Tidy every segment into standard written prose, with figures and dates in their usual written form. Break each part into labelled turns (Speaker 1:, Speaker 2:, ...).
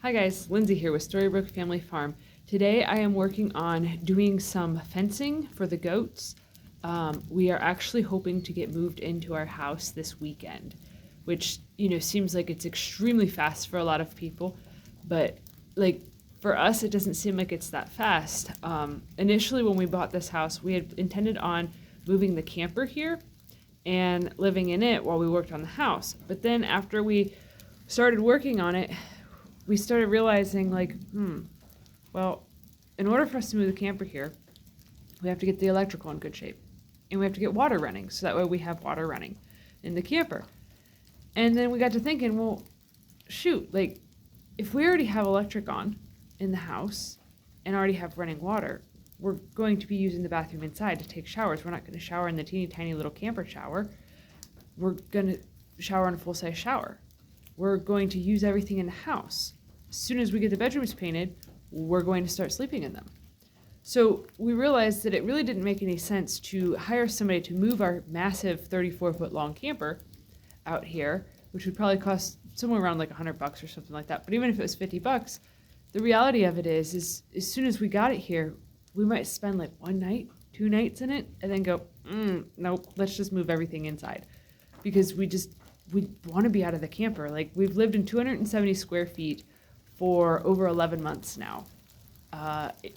Speaker 1: Hi guys, Lindsay here with Storybrook Family Farm. Today I am working on doing some fencing for the goats. We are actually hoping to get moved into our house this weekend, which, seems like it's extremely fast for a lot of people, but for us, it doesn't seem like it's that fast. Initially, when we bought this house, we had intended on moving the camper here and living in it while we worked on the house. But then after we started working on it, we started realizing well, in order for us to move the camper here, we have to get the electrical in good shape. And we have to get water running, so that way we have water running in the camper. And then we got to thinking, well, shoot, if we already have electric on in the house and already have running water, we're going to be using the bathroom inside to take showers. We're not going to shower in the teeny tiny little camper shower. We're going to shower in a full-size shower. We're going to use everything in the house. As soon as we get the bedrooms painted, we're going to start sleeping in them. So we realized that it really didn't make any sense to hire somebody to move our massive 34-foot long camper out here, which would probably cost somewhere around $100 or something like that. But even if it was $50, the reality of it is as soon as we got it here, we might spend 1 night, 2 nights in it, and then go, nope, let's just move everything inside. Because we want to be out of the camper. We've lived in 270 square feet for over 11 months now.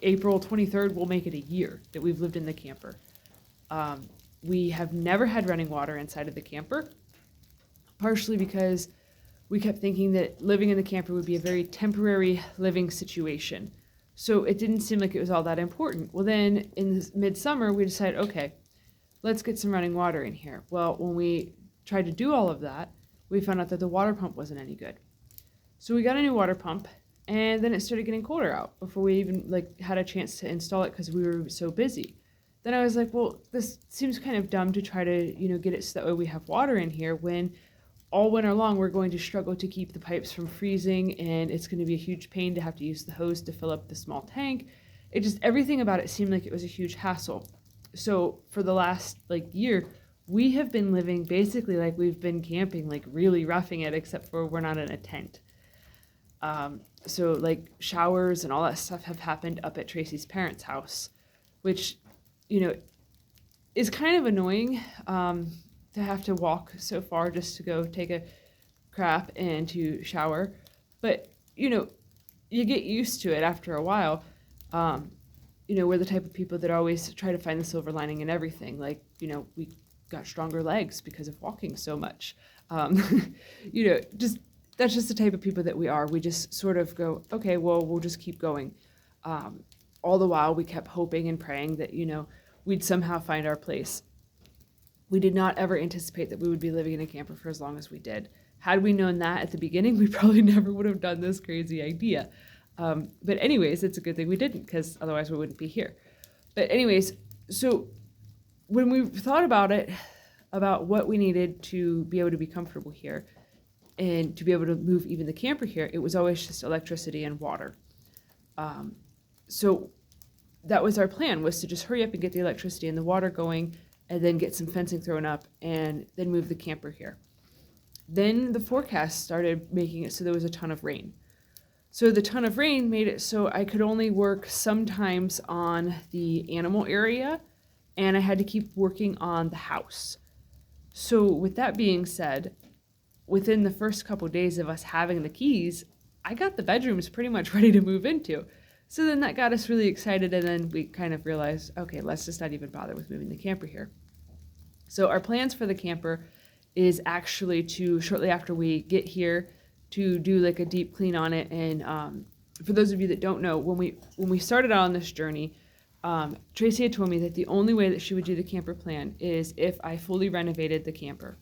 Speaker 1: April 23rd will make it a year that we've lived in the camper. We have never had running water inside of the camper, partially because we kept thinking that living in the camper would be a very temporary living situation. So it didn't seem like it was all that important. Well, then in the midsummer, we decided, okay, let's get some running water in here. Well, when we tried to do all of that, we found out that the water pump wasn't any good. So we got a new water pump, and then it started getting colder out before we even had a chance to install it because we were so busy. Then I was like, well, this seems kind of dumb to try to, get it so that way we have water in here when all winter long we're going to struggle to keep the pipes from freezing, and it's going to be a huge pain to have to use the hose to fill up the small tank. Everything about it seemed like it was a huge hassle. So for the last year, we have been living basically like we've been camping, really roughing it, except for we're not in a tent. So showers and all that stuff have happened up at Tracy's parents' house, which, is kind of annoying to have to walk so far just to go take a crap and to shower. But, you get used to it after a while. We're the type of people that always try to find the silver lining in everything. We got stronger legs because of walking so much. That's just the type of people that we are. We just sort of go, okay, well, we'll just keep going. All the while, we kept hoping and praying that, we'd somehow find our place. We did not ever anticipate that we would be living in a camper for as long as we did. Had we known that at the beginning, we probably never would have done this crazy idea. But anyways, it's a good thing we didn't, because otherwise we wouldn't be here. But anyways, so when we thought about it, about what we needed to be able to be comfortable here, and to be able to move even the camper here, it was always just electricity and water. So that was our plan, was to just hurry up and get the electricity and the water going, and then get some fencing thrown up, and then move the camper here. Then the forecast started making it so there was a ton of rain. So the ton of rain made it so I could only work sometimes on the animal area, and I had to keep working on the house. So with that being said, within the first couple days of us having the keys, I got the bedrooms pretty much ready to move into. So then that got us really excited, and then we kind of realized, okay, let's just not even bother with moving the camper here. So our plans for the camper is actually to, shortly after we get here, to do a deep clean on it. And for those of you that don't know, when we started out on this journey, Tracy had told me that the only way that she would do the camper plan is if I fully renovated the camper.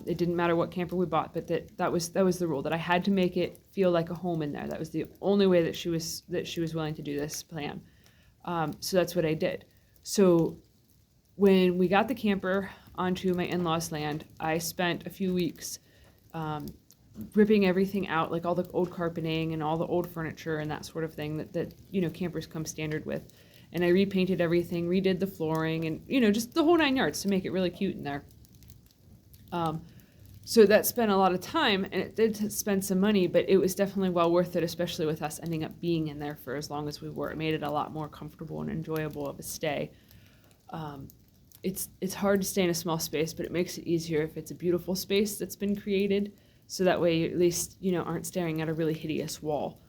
Speaker 1: It didn't matter what camper we bought, but that was the rule, that I had to make it feel like a home in there. That was the only way that she was willing to do this plan. So that's what I did. So when we got the camper onto my in-laws' land, I spent a few weeks ripping everything out, all the old carpeting and all the old furniture and that sort of thing that campers come standard with. And I repainted everything, redid the flooring, and just the whole 9 yards to make it really cute in there. So that spent a lot of time, and it did spend some money, but it was definitely well worth it, especially with us ending up being in there for as long as we were. It made it a lot more comfortable and enjoyable of a stay. It's hard to stay in a small space, but it makes it easier if it's a beautiful space that's been created, so that way you at least, aren't staring at a really hideous wall.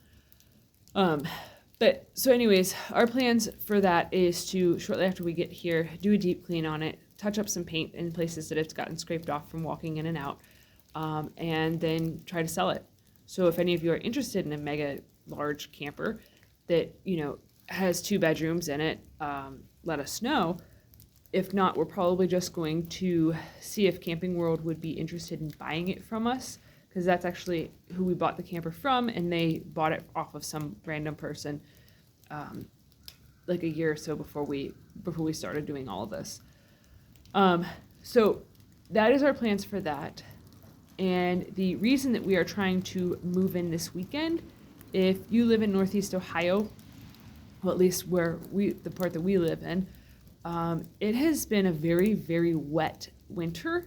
Speaker 1: But so anyways, our plans for that is to, shortly after we get here, do a deep clean on it, touch up some paint in places that it's gotten scraped off from walking in and out, and then try to sell it. So if any of you are interested in a mega large camper that, has 2 bedrooms in it, let us know. If not, we're probably just going to see if Camping World would be interested in buying it from us, because that's actually who we bought the camper from, and they bought it off of some random person like a year or so before we started doing all of this. So that is our plans for that. And the reason that we are trying to move in this weekend, if you live in Northeast Ohio, well, at least the part that we live in, it has been a very, very wet winter.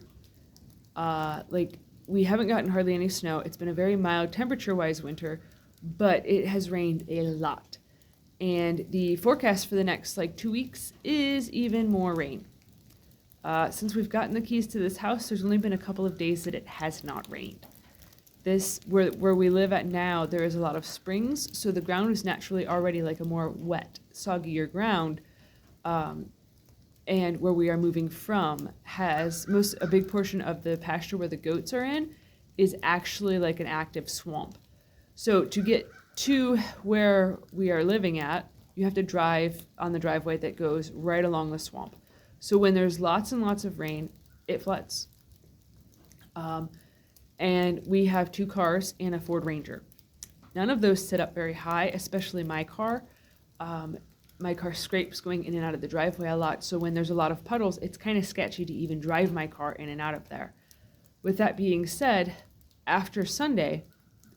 Speaker 1: We haven't gotten hardly any snow. It's been a very mild temperature-wise winter, but it has rained a lot. And the forecast for the next 2 weeks is even more rain. Since we've gotten the keys to this house, there's only been a couple of days that it has not rained. Where we live at now, there is a lot of springs, so the ground is naturally already like a more wet, soggier ground. And where we are moving from has a big portion of the pasture where the goats are in is actually like an active swamp. So to get to where we are living at, you have to drive on the driveway that goes right along the swamp. So when there's lots and lots of rain, it floods. And we have 2 cars and a Ford Ranger. None of those sit up very high, especially my car. My car scrapes going in and out of the driveway a lot, so when there's a lot of puddles, it's kind of sketchy to even drive my car in and out of there. With that being said, after Sunday,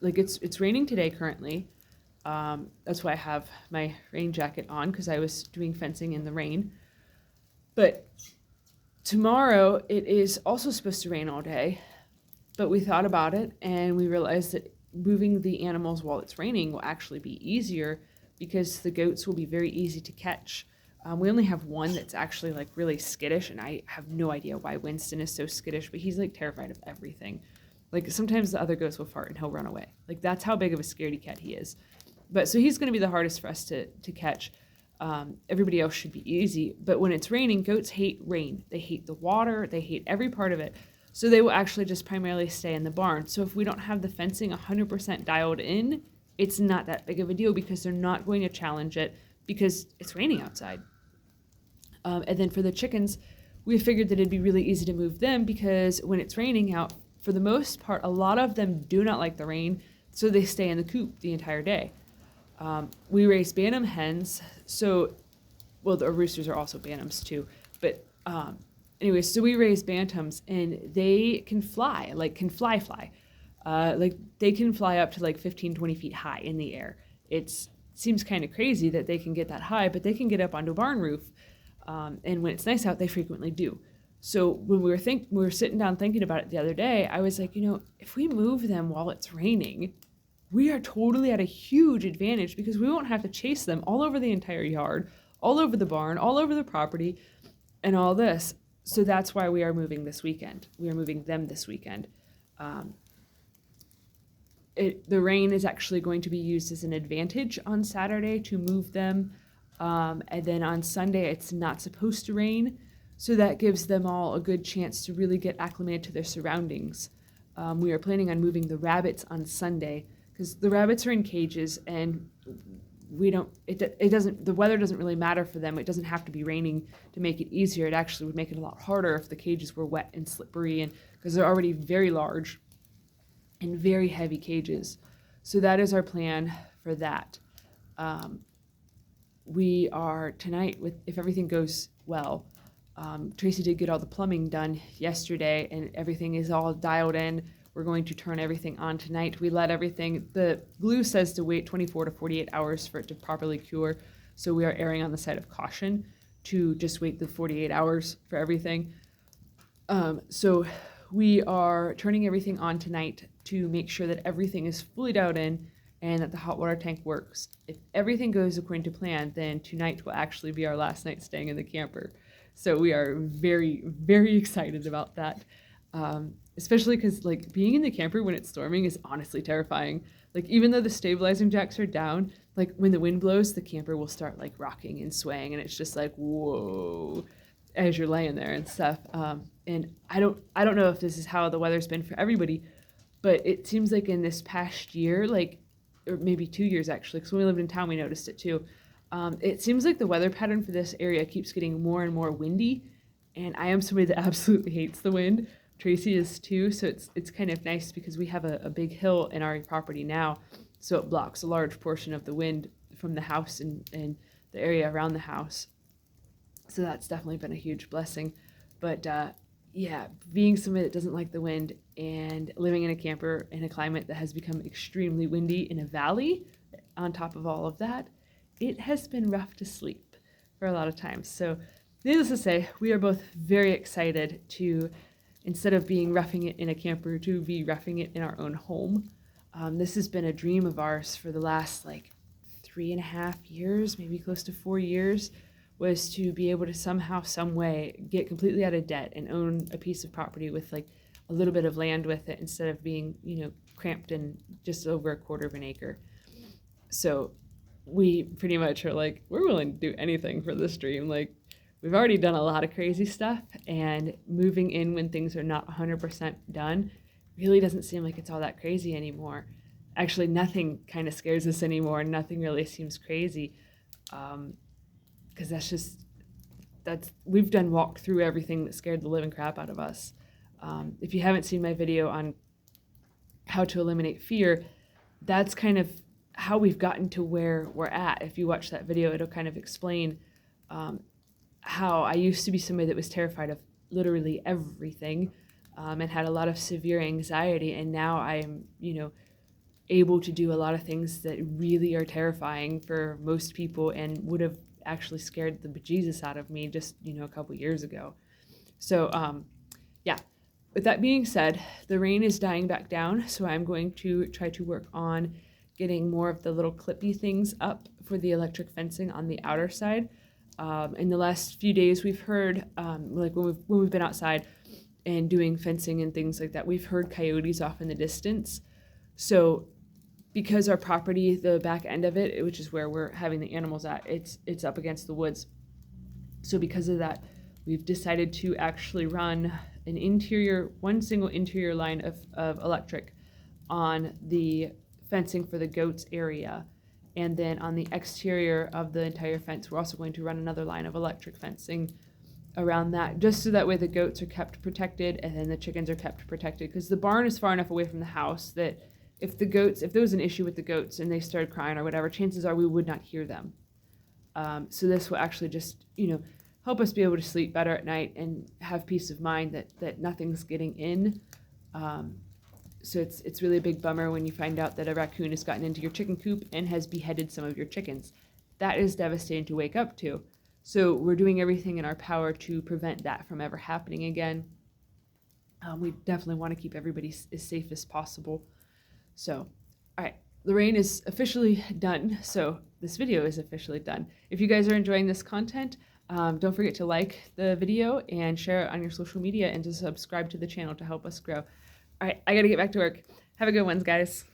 Speaker 1: it's raining today currently. That's why I have my rain jacket on, because I was doing fencing in the rain. But tomorrow, it is also supposed to rain all day, but we thought about it, and we realized that moving the animals while it's raining will actually be easier, because the goats will be very easy to catch. We only have one that's actually really skittish, and I have no idea why Winston is so skittish, but he's terrified of everything. Sometimes the other goats will fart and he'll run away. That's how big of a scaredy cat he is. But so he's going to be the hardest for us to catch. Everybody else should be easy. But when it's raining, goats hate rain. They hate the water. They hate every part of it. So they will actually just primarily stay in the barn. So if we don't have the fencing 100% dialed in, it's not that big of a deal, because they're not going to challenge it because it's raining outside. And then for the chickens, we figured that it'd be really easy to move them, because when it's raining out, for the most part, a lot of them do not like the rain, so they stay in the coop the entire day. We raise bantam hens, the roosters are also bantams too, but anyway, so we raise bantams, and they can fly, fly. They can fly up to 15, 20 feet high in the air. It seems kind of crazy that they can get that high, but they can get up onto a barn roof. And when it's nice out, they frequently do. So when we were sitting down thinking about it the other day, I was like, if we move them while it's raining, we are totally at a huge advantage, because we won't have to chase them all over the entire yard, all over the barn, all over the property, and all this. So that's why we are moving this weekend. We are moving them this weekend. The rain is actually going to be used as an advantage on Saturday to move them. And then on Sunday, it's not supposed to rain. So that gives them all a good chance to really get acclimated to their surroundings. We are planning on moving the rabbits on Sunday, because the rabbits are in cages, and the weather doesn't really matter for them. It doesn't have to be raining to make it easier. It actually would make it a lot harder if the cages were wet and slippery, and because they're already very large and very heavy cages. So that is our plan for that. We are tonight, if everything goes well, Tracy did get all the plumbing done yesterday, and everything is all dialed in. We're going to turn everything on tonight. We let the glue says to wait 24 to 48 hours for it to properly cure. So we are erring on the side of caution to just wait the 48 hours for everything. So we are turning everything on tonight to make sure that everything is fully dialed in and that the hot water tank works. If everything goes according to plan, then tonight will actually be our last night staying in the camper. So we are very, very excited about that. Especially because like being in the camper when it's storming is honestly terrifying. Like even though the stabilizing jacks are down, like when the wind blows, the camper will start like rocking and swaying, and it's just like whoa, as you're laying there and stuff. And I don't know if this is how the weather's been for everybody, but it seems like in this past year, like or maybe 2 years actually, because when we lived in town we noticed it too. It seems like the weather pattern for this area keeps getting more and more windy, and I am somebody that absolutely hates the wind. Tracy is too, so it's kind of nice because we have a big hill in our property now, so it blocks a large portion of the wind from the house and the area around the house. So that's definitely been a huge blessing. But yeah, being somebody that doesn't like the wind and living in a camper in a climate that has become extremely windy in a valley, on top of all of that, it has been rough to sleep for a lot of times. So needless to say, we are both very excited to, instead of being roughing it in a camper, to be roughing it in our own home. This has been a dream of ours for the last like 3.5 years, maybe close to 4 years, was to be able to somehow, some way get completely out of debt and own a piece of property with like a little bit of land with it instead of being, cramped in just over 1/4 of an acre. So we pretty much are like, we're willing to do anything for this dream. Like, we've already done a lot of crazy stuff, and moving in when things are not 100% done really doesn't seem like it's all that crazy anymore. Actually, nothing kind of scares us anymore. Nothing really seems crazy, because we've done walk through everything that scared the living crap out of us. If you haven't seen my video on how to eliminate fear, that's kind of how we've gotten to where we're at. If you watch that video, it'll kind of explain how I used to be somebody that was terrified of literally everything, and had a lot of severe anxiety, and now I am, able to do a lot of things that really are terrifying for most people and would have actually scared the bejesus out of me just, a couple years ago. So, yeah. With that being said, the rain is dying back down, so I'm going to try to work on getting more of the little clippy things up for the electric fencing on the outer side. In the last few days, we've heard, like when we've been outside and doing fencing and things like that, we've heard coyotes off in the distance. So because our property, the back end of it, which is where we're having the animals at, it's up against the woods. So because of that, we've decided to actually run one single interior line of electric on the fencing for the goats area. And then on the exterior of the entire fence, we're also going to run another line of electric fencing around that, just so that way the goats are kept protected and then the chickens are kept protected. Because the barn is far enough away from the house that if there was an issue with the goats and they started crying or whatever, chances are we would not hear them. So this will actually just, help us be able to sleep better at night and have peace of mind that nothing's getting in. So it's really a big bummer when you find out that a raccoon has gotten into your chicken coop and has beheaded some of your chickens. That is devastating to wake up to. So we're doing everything in our power to prevent that from ever happening again. We definitely want to keep everybody as safe as possible. So, all right, the rain is officially done. So this video is officially done. If you guys are enjoying this content, don't forget to like the video and share it on your social media and to subscribe to the channel to help us grow. All right, I got to get back to work. Have a good one, guys.